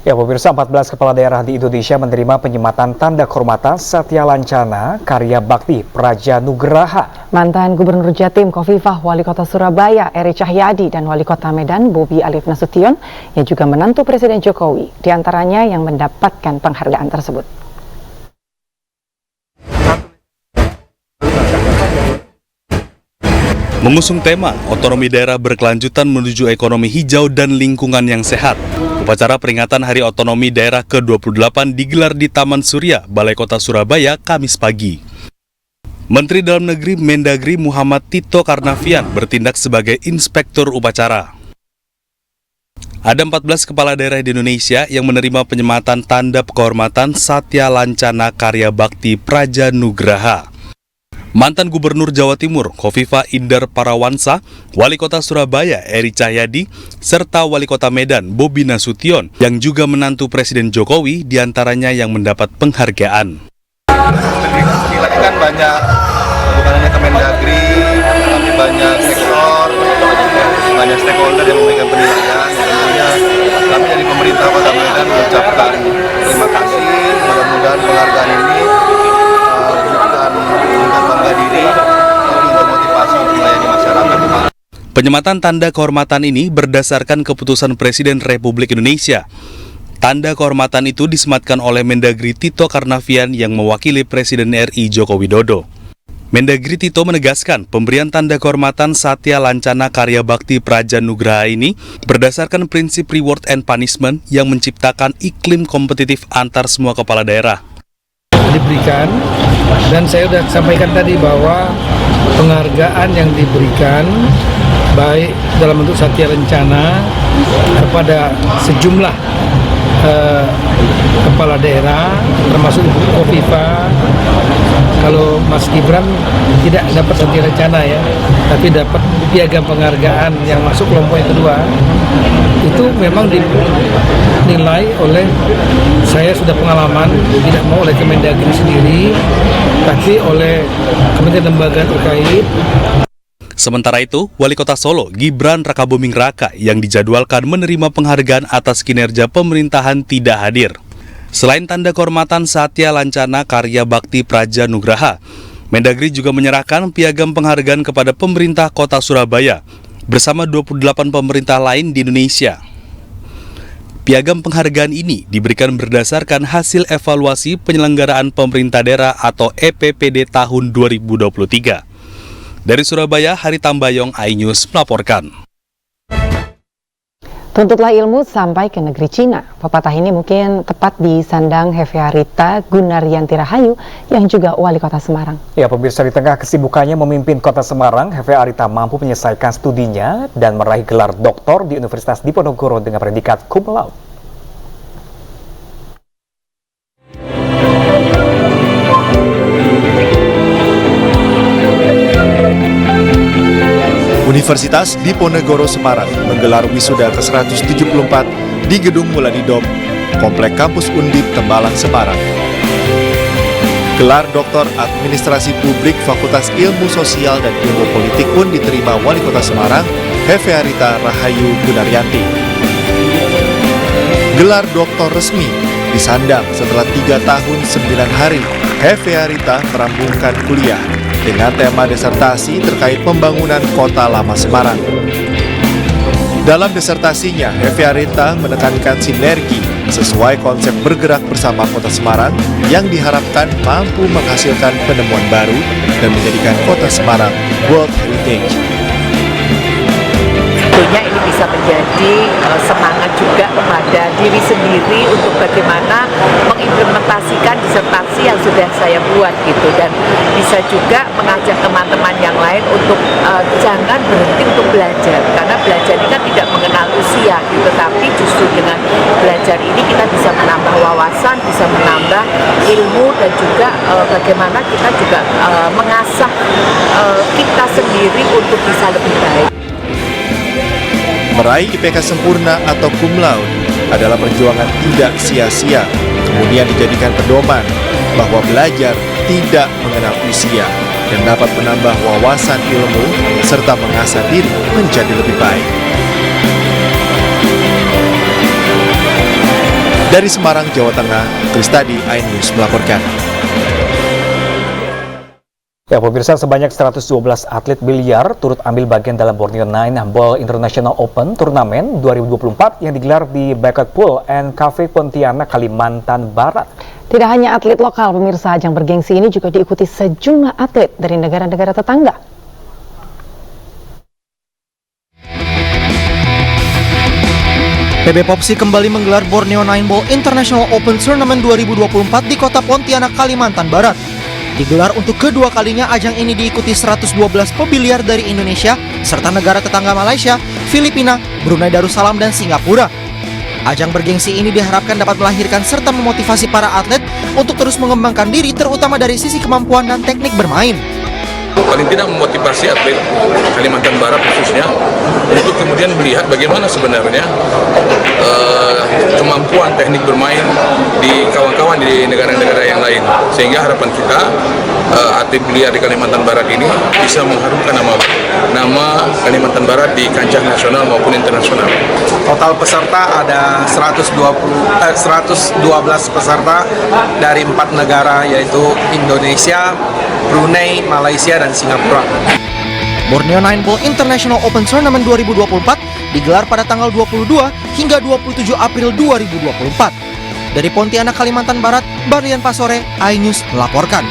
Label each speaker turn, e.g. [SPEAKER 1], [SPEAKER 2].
[SPEAKER 1] Ya, pemirsa, 14 kepala daerah di Indonesia menerima penyematan tanda kehormatan Satya Lancana Karya Bakti Praja Nugraha.
[SPEAKER 2] Mantan Gubernur Jatim Khofifah, Wali Kota Surabaya Eri Cahyadi, dan Wali Kota Medan Bobi Alif Nasution yang juga menantu Presiden Jokowi, diantaranya yang mendapatkan penghargaan tersebut.
[SPEAKER 3] Mengusung tema otonomi daerah berkelanjutan menuju ekonomi hijau dan lingkungan yang sehat, upacara peringatan Hari Otonomi Daerah ke-28 digelar di Taman Surya, Balai Kota Surabaya, Kamis pagi. Menteri Dalam Negeri Mendagri Muhammad Tito Karnavian bertindak sebagai inspektur upacara. Ada 14 kepala daerah di Indonesia yang menerima penyematan tanda kehormatan Satya Lancana Karya Bakti Praja Nugraha. Mantan Gubernur Jawa Timur Khofifah Indar Parawansa, Wali Kota Surabaya Eri Cahyadi, serta Wali Kota Medan Bobi Nasution yang juga menantu Presiden Jokowi, diantaranya yang mendapat penghargaan.
[SPEAKER 4] Dilakukan banyak, bukan hanya Kemendagri, tapi banyak sektor, banyak stakeholder yang memberikan penilaian. Tentunya kami dari pemerintah Kota Medan mengucapkan terima kasih. Mudah-mudahan penghargaan ini
[SPEAKER 3] Penyematan tanda kehormatan ini berdasarkan keputusan Presiden Republik Indonesia. Tanda kehormatan itu disematkan oleh Mendagri Tito Karnavian yang mewakili Presiden RI Joko Widodo. Mendagri Tito menegaskan pemberian tanda kehormatan Satya Lancana Karya Bakti Praja Nugraha ini berdasarkan prinsip reward and punishment yang menciptakan iklim kompetitif antar semua kepala daerah.
[SPEAKER 5] Diberikan, dan saya sudah sampaikan tadi bahwa penghargaan yang diberikan baik dalam bentuk Satya Lancana kepada sejumlah kepala daerah termasuk Ibu Khofifah. Kalau Mas Gibran tidak dapat Satya Lancana ya, tapi dapat piagam penghargaan yang masuk kelompok yang kedua. Itu memang dinilai oleh, saya sudah pengalaman, tidak mau oleh Kemendagri sendiri, tapi oleh Kementerian Lembaga terkait.
[SPEAKER 3] Sementara itu, Wali Kota Solo Gibran Rakabuming Raka yang dijadwalkan menerima penghargaan atas kinerja pemerintahan tidak hadir. Selain tanda kehormatan Satya Lancana Karya Bakti Praja Nugraha, Mendagri juga menyerahkan piagam penghargaan kepada pemerintah Kota Surabaya bersama 28 pemerintah lain di Indonesia. Piagam penghargaan ini diberikan berdasarkan hasil evaluasi penyelenggaraan pemerintah daerah atau EPPD tahun 2023. Dari Surabaya, Hari Tambayong, iNews melaporkan.
[SPEAKER 2] Tuntutlah ilmu sampai ke negeri Cina. Pepatah ini mungkin tepat disandang Hefearita Gunaryanti Rahayu yang juga Wali Kota Semarang.
[SPEAKER 1] Ya, pemirsa, di tengah kesibukannya memimpin Kota Semarang, Hefearita mampu menyelesaikan studinya dan meraih gelar doktor di Universitas Diponegoro dengan predikat cum laude.
[SPEAKER 4] Universitas Diponegoro Semarang menggelar wisuda ke-174 di Gedung Muladidom, Komplek Kampus Undip Tembalang, Semarang. Gelar Doktor Administrasi Publik Fakultas Ilmu Sosial dan Ilmu Politik pun diterima Wali Kota Semarang, Hefearita Rahayu Gunaryanti. Gelar doktor resmi disandang setelah 3 tahun 9 hari. Hefearita merambungkan kuliah dengan tema disertasi terkait pembangunan Kota Lama Semarang. Dalam disertasinya, Hefearita menekankan sinergi sesuai konsep bergerak bersama Kota Semarang yang diharapkan mampu menghasilkan penemuan baru dan menjadikan Kota Semarang World Heritage.
[SPEAKER 6] Tentunya ini bisa menjadi semangat juga kepada diri sendiri untuk bagaimana mengimplementasikan disertasi yang sudah saya buat gitu, dan bisa juga mengajak teman-teman yang lain untuk jangan berhenti untuk belajar, karena belajar ini kan tidak mengenal usia gitu, tapi justru dengan belajar ini kita bisa menambah wawasan, bisa menambah ilmu, dan juga bagaimana kita juga mengasah kita sendiri untuk bisa lebih baik.
[SPEAKER 4] Meraih IPK sempurna atau cum laude adalah perjuangan tidak sia-sia, kemudian dijadikan pedoman bahwa belajar tidak mengenal usia dan dapat menambah wawasan ilmu serta mengasah diri menjadi lebih baik. Dari Semarang, Jawa Tengah, Kristadi, iNews melaporkan.
[SPEAKER 1] Ya, pemirsa, sebanyak 112 atlet biliar turut ambil bagian dalam Borneo Nine Ball International Open Turnamen 2024 yang digelar di Backup Pool and Cafe Pontianak, Kalimantan Barat.
[SPEAKER 2] Tidak hanya atlet lokal, pemirsa, ajang bergengsi ini juga diikuti sejumlah atlet dari negara-negara tetangga.
[SPEAKER 7] PB Popsi kembali menggelar Borneo Nine Ball International Open Tournament 2024 di kota Pontianak, Kalimantan Barat. Digelar untuk kedua kalinya, ajang ini diikuti 112 pebiliar dari Indonesia serta negara tetangga Malaysia, Filipina, Brunei Darussalam, dan Singapura. Ajang bergengsi ini diharapkan dapat melahirkan serta memotivasi para atlet untuk terus mengembangkan diri, terutama dari sisi kemampuan dan teknik bermain.
[SPEAKER 8] Paling tidak memotivasi atlet Kalimantan Barat khususnya untuk kemudian melihat bagaimana sebenarnya kemampuan teknik bermain di kawan-kawan di negara-negara yang lain, sehingga harapan kita atlet biliar di Kalimantan Barat ini bisa mengharumkan nama Kalimantan Barat di kancah nasional maupun internasional.
[SPEAKER 9] Total peserta ada 112 peserta dari 4 negara, yaitu Indonesia, Brunei, Malaysia, dan Singapura.
[SPEAKER 7] Borneo Nine Ball International Open Tournament 2024 digelar pada tanggal 22 hingga 27 April 2024. Dari Pontianak, Kalimantan Barat, Barlian Pasore, iNews melaporkan.